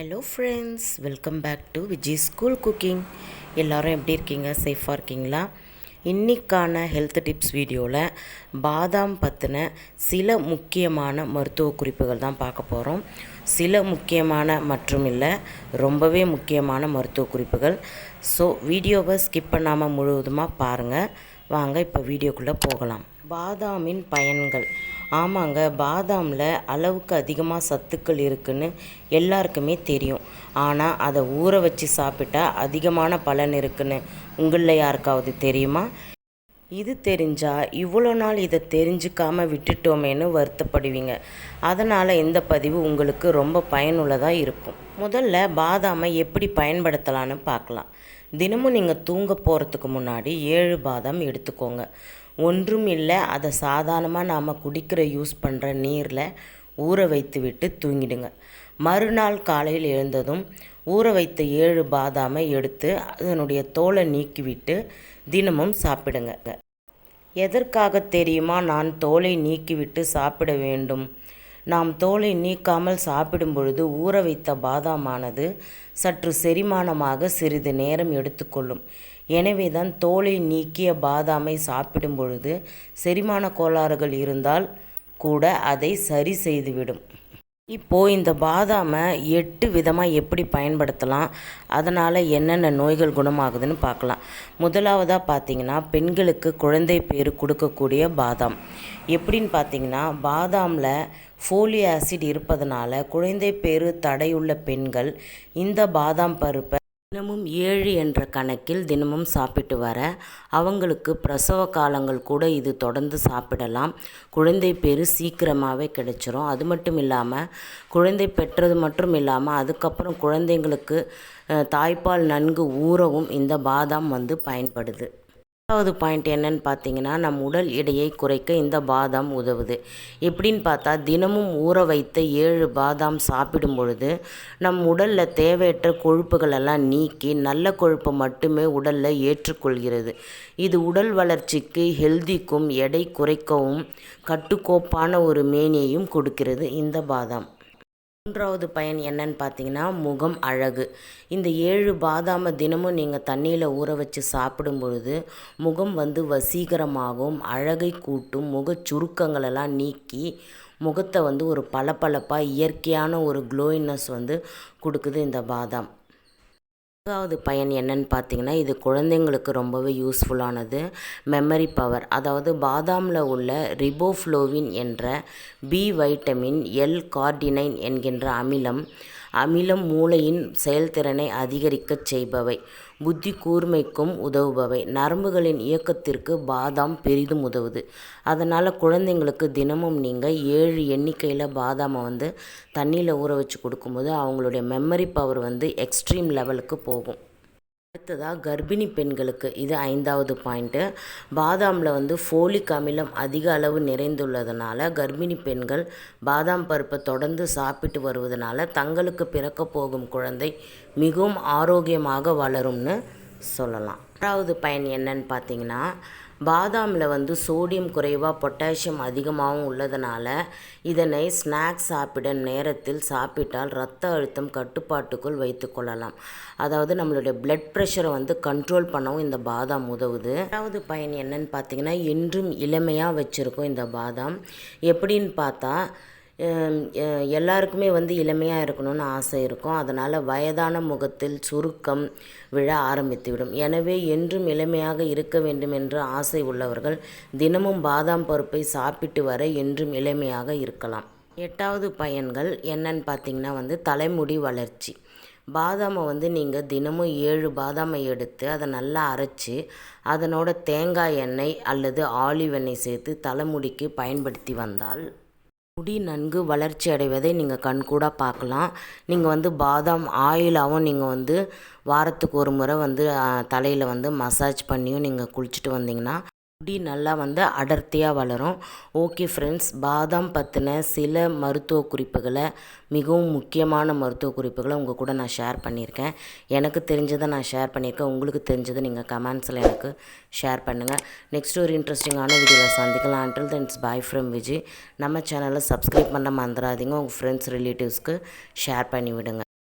Hello friends, welcome back to Viji's school cooking. எல்லோரும் எப்படி இருக்கீங்க? சேஃபாக இருக்கீங்களா? இன்றைக்கான ஹெல்த் டிப்ஸ் வீடியோவில் பாதாம் பற்றின சில முக்கியமான மருத்துவ குறிப்புகள் தான் பார்க்க போகிறோம். சில முக்கியமான மற்றும் இல்லை, ரொம்பவே முக்கியமான மருத்துவ குறிப்புகள். ஸோ வீடியோவை ஸ்கிப் பண்ணாமல் முழுவதுமாக பாருங்கள். வாங்க இப்போ வீடியோக்குள்ளே போகலாம். பாதாமின் பயன்கள். ஆமாங்க, பாதாமில் அளவுக்கு அதிகமாக சத்துக்கள் இருக்குதுன்னு எல்லாருக்குமே தெரியும். ஆனால் அதை ஊற வச்சு சாப்பிட்டா அதிகமான பலன் இருக்குன்னு உங்களில் யாருக்காவது தெரியுமா? இது தெரிஞ்சால் இவ்வளோ நாள் இதை தெரிஞ்சுக்காமல் விட்டுட்டோமேன்னு வருத்தப்படுவீங்க. அதனால் இந்த பதிவு உங்களுக்கு ரொம்ப பயனுள்ளதாக இருக்கும். முதல்ல பாதாமை எப்படி பயன்படுத்தலான்னு பார்க்கலாம். தினமும் நீங்கள் தூங்க போகிறதுக்கு முன்னாடி 7 பாதாம் எடுத்துக்கோங்க. ஒன்றும் இல்லை, அதை சாதாரணமாக நாம் குடிக்கிற யூஸ் பண்ணுற நீரில் ஊற வைத்து விட்டு தூங்கிடுங்க. மறுநாள் காலையில் எழுந்ததும் ஊற வைத்த 7 பாதாமை எடுத்து அதனுடைய தோலை நீக்கிவிட்டு தினமும் சாப்பிடுங்க. எதற்காக தெரியுமா நான் தோலை நீக்கிவிட்டு சாப்பிட வேண்டும்? நாம் தோலை நீக்காமல் சாப்பிடும் பொழுது ஊற வைத்த பாதாமானது சற்று செரிமானமாக சிறிது நேரம் எடுத்துக்கொள்ளும். எனவே தான் தோலை நீக்கிய பாதாமை சாப்பிடும் பொழுது செரிமான கோளாறுகள் இருந்தால் கூட அதை சரி செய்துவிடும். இப்போது இந்த பாதாமை 8 விதமாக எப்படி பயன்படுத்தலாம், அதனால் என்னென்ன நோய்கள் குணமாகுதுன்னு பார்க்கலாம். முதலாவதாக பார்த்திங்கன்னா, பெண்களுக்கு குழந்தை பேர் கொடுக்கக்கூடிய பாதாம். எப்படின்னு பார்த்திங்கன்னா, பாதாமில் ஃபோலிக் ஆசிட் இருப்பதனால குழந்தை பேர் தடையுள்ள பெண்கள் இந்த பாதாம் பருப்பை தினமும் 7 என்ற கணக்கில் தினமும் சாப்பிட்டு வர அவங்களுக்கு பிரசவ காலங்கள் கூட இது தொடர்ந்து சாப்பிடலாம். குழந்தை பேர் சீக்கிரமாகவே கிடைச்சிரும். அது மட்டும் இல்லாமல் குழந்தை பெற்றது மட்டும் இல்லாமல் அதுக்கப்புறம் குழந்தைங்களுக்கு தாய்ப்பால் நன்கு ஊறவும் இந்த பாதாம் பயன்படுது. 2வது பாயிண்ட் என்னன்னு பார்த்தீங்கன்னா, நம் உடல் எடையை குறைக்க இந்த பாதாம் உதவுது. எப்படின்னு பார்த்தா, தினமும் ஊற வைத்த 7 பாதாம் சாப்பிடும் பொழுது நம் உடலில் தேவையற்ற கொழுப்புகளெல்லாம் நீக்கி நல்ல கொழுப்பை மட்டுமே உடலில் ஏற்றுக்கொள்கிறது. இது உடல் வளர்ச்சிக்கு, ஹெல்திக்கும், எடை குறைக்கவும் கட்டுக்கோப்பான ஒரு மேனியையும் கொடுக்கிறது இந்த பாதாம். 3வது பயன் என்னன்னு பார்த்தீங்கன்னா, முகம் அழகு. இந்த 7 பாதாமை தினமும் நீங்கள் தண்ணியில் ஊற வச்சு சாப்பிடும் பொழுது முகம் வசீகரமாகவும் அழகை கூட்டும். முகச் சுருக்கங்களெல்லாம் நீக்கி முகத்தை ஒரு பளபளப்பாக இயற்கையான ஒரு க்ளோயினஸ் கொடுக்குது இந்த பாதாம். 4வது பயன் என்னன்னு பார்த்தீங்கன்னா, இது குழந்தைங்களுக்கு ரொம்பவே யூஸ்ஃபுல்லானது. Memory power. அதாவது பாதாமில் உள்ள ரிபோஃப்ளோவின் என்ற பி வைட்டமின், எல் கார்டினைன் என்கின்ற அமிலம் மூளையின் செயல்திறனை அதிகரிக்கச் செய்பவை, புத்தி கூர்மைக்கும் உதவுபவை. நரம்புகளின் இயக்கத்திற்கு பாதாம் பெரிதும் உதவுது. அதனால் குழந்தைங்களுக்கு தினமும் நீங்கள் 7 எண்ணிக்கையில் பாதாமை தண்ணியில் ஊற வச்சு கொடுக்கும்போது அவங்களுடைய மெமரி பவர் எக்ஸ்ட்ரீம் லெவலுக்கு போகும். அடுத்ததாக கர்ப்பிணி பெண்களுக்கு இது 5வது பாயிண்ட்டு. பாதாமில் ஃபோலிக் அமிலம் அதிக அளவு நிறைந்துள்ளதுனால கர்ப்பிணி பெண்கள் பாதாம் பருப்பை தொடர்ந்து சாப்பிட்டு வருவதனால தங்களுக்கு பிறக்க போகும் குழந்தை மிகவும் ஆரோக்கியமாக வளரும்னு சொல்லலாம். 6வது பயன் என்னன்னு பார்த்தீங்கன்னா, பாதாமில் சோடியம் குறைவாக பொட்டாசியம் அதிகமாகவும் உள்ளதுனால இதனை ஸ்நாக்ஸ் சாப்பிட நேரத்தில் சாப்பிட்டால் இரத்த அழுத்தம் கட்டுப்பாட்டுக்குள் வைத்து கொள்ளலாம். அதாவது நம்மளுடைய பிளட் ப்ரெஷரை கண்ட்ரோல் பண்ணவும் இந்த பாதாம் உதவுது. 7வது பயன் என்னன்னு பார்த்தீங்கன்னா, என்றும் இளமையாக வச்சுருக்கோம் இந்த பாதாம். எப்படின்னு பார்த்தா, எல்லாருக்குமே இளமையாக இருக்கணும்னு ஆசை இருக்கும். அதனால் வயதான முகத்தில் சுருக்கம் விழ ஆரம்பித்துவிடும். எனவே என்றும் இளமையாக இருக்க வேண்டும் என்ற ஆசை உள்ளவர்கள் தினமும் பாதாம் பருப்பை சாப்பிட்டு வர என்றும் இளமையாக இருக்கலாம். 8வது பயன்கள் என்னன்னு பார்த்தீங்கன்னா, தலைமுடி வளர்ச்சி. பாதாமை நீங்கள் தினமும் 7 பாதாமை எடுத்து அதை நல்லா அரைச்சி அதனோட தேங்காய் எண்ணெய் அல்லது ஆலிவ் எண்ணெய் சேர்த்து தலைமுடிக்கு பயன்படுத்தி வந்தால் முடி நன்கு வளர்ச்சி அடைவதை நீங்கள் கண்கூடாக பார்க்கலாம். நீங்கள் பாதாம் ஆயிலாகவும் நீங்கள் வாரத்துக்கு ஒரு முறை தலையில் மசாஜ் பண்ணியும் நீங்கள் குளிச்சுட்டு வந்தீங்கன்னா முடி நல்லா அடர்த்தியாக வளரும். ஓகே ஃப்ரெண்ட்ஸ், பாதாம் பற்றின சில மருத்துவ குறிப்புகளை, மிகவும் முக்கியமான மருத்துவ குறிப்புகளை உங்கள் கூட நான் ஷேர் பண்ணியிருக்கேன். எனக்கு தெரிஞ்சதை நான் ஷேர் பண்ணியிருக்கேன். உங்களுக்கு தெரிஞ்சதை நீங்கள் கமெண்ட்ஸில் எனக்கு ஷேர் பண்ணுங்கள். நெக்ஸ்ட் ஒரு இன்ட்ரெஸ்டிங்கான வீடியோவில் சந்திக்கலாம். Until then it's by from Viji. நம்ம சேனலை சப்ஸ்கிரைப் பண்ண மறந்துடாதீங்க. உங்கள் ஃப்ரெண்ட்ஸ் ரிலேட்டிவ்ஸ்க்கு ஷேர் பண்ணி விடுங்க.